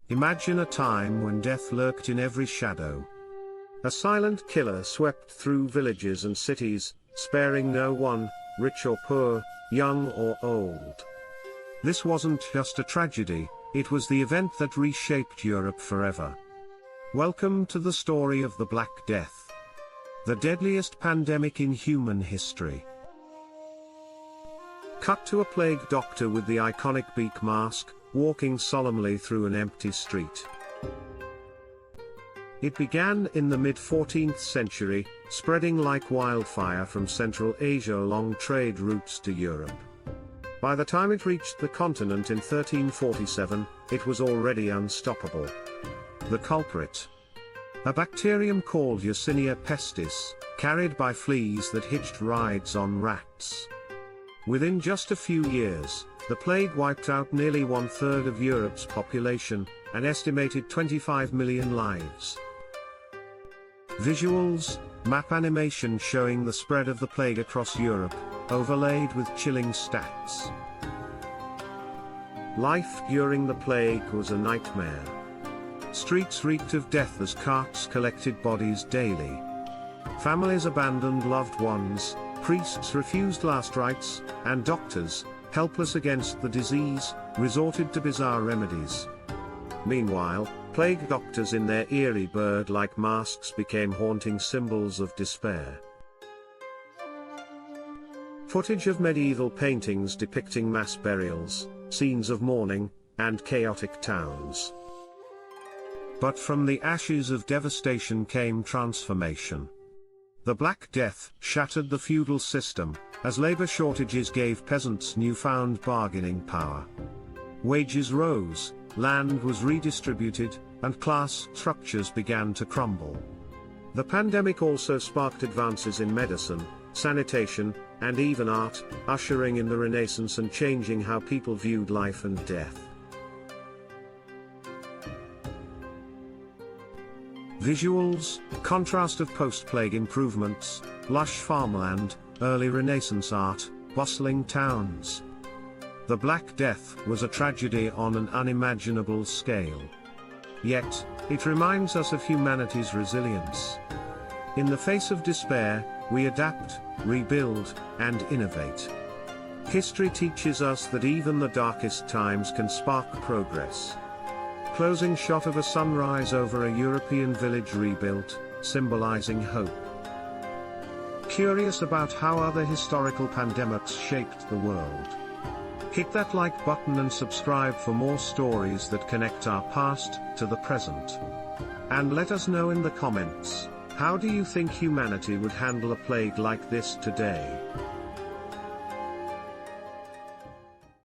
Imagine a time when death lurked in every shadow. A silent killer swept through villages and cities, sparing no one, rich or poor, young or old. This wasn't just a tragedy, it was the event that reshaped Europe forever. Welcome to the story of the Black Death, the deadliest pandemic in human history. Cut to a plague doctor with the iconic beak mask, walking solemnly through an empty street. It began in the mid-14th century, spreading like wildfire from Central Asia along trade routes to Europe. By the time it reached the continent in 1347, it was already unstoppable. The culprit: a bacterium called Yersinia pestis, carried by fleas that hitched rides on rats. Within just a few years, the plague wiped out nearly 1/3 of Europe's population, an estimated 25 million lives. Visuals, map animation showing the spread of the plague across Europe, overlaid with chilling stats. Life during the plague was a nightmare. Streets reeked of death as carts collected bodies daily. Families abandoned loved ones, priests refused last rites, and doctors, helpless against the disease, resorted to bizarre remedies. Meanwhile, plague doctors in their eerie bird-like masks became haunting symbols of despair. Footage of medieval paintings depicting mass burials, scenes of mourning, and chaotic towns. But from the ashes of devastation came transformation. The Black Death shattered the feudal system, as labor shortages gave peasants newfound bargaining power. Wages rose, land was redistributed, and class structures began to crumble. The pandemic also sparked advances in medicine, sanitation, and even art, ushering in the Renaissance and changing how people viewed life and death. Visuals, contrast of post-plague improvements, lush farmland, early Renaissance art, bustling towns. The Black Death was a tragedy on an unimaginable scale. Yet, it reminds us of humanity's resilience. In the face of despair, we adapt, rebuild, and innovate. History teaches us that even the darkest times can spark progress. Closing shot of a sunrise over a European village rebuilt, symbolizing hope. Curious about how other historical pandemics shaped the world? Hit that like button and subscribe for more stories that connect our past to the present. And let us know in the comments, how do you think humanity would handle a plague like this today?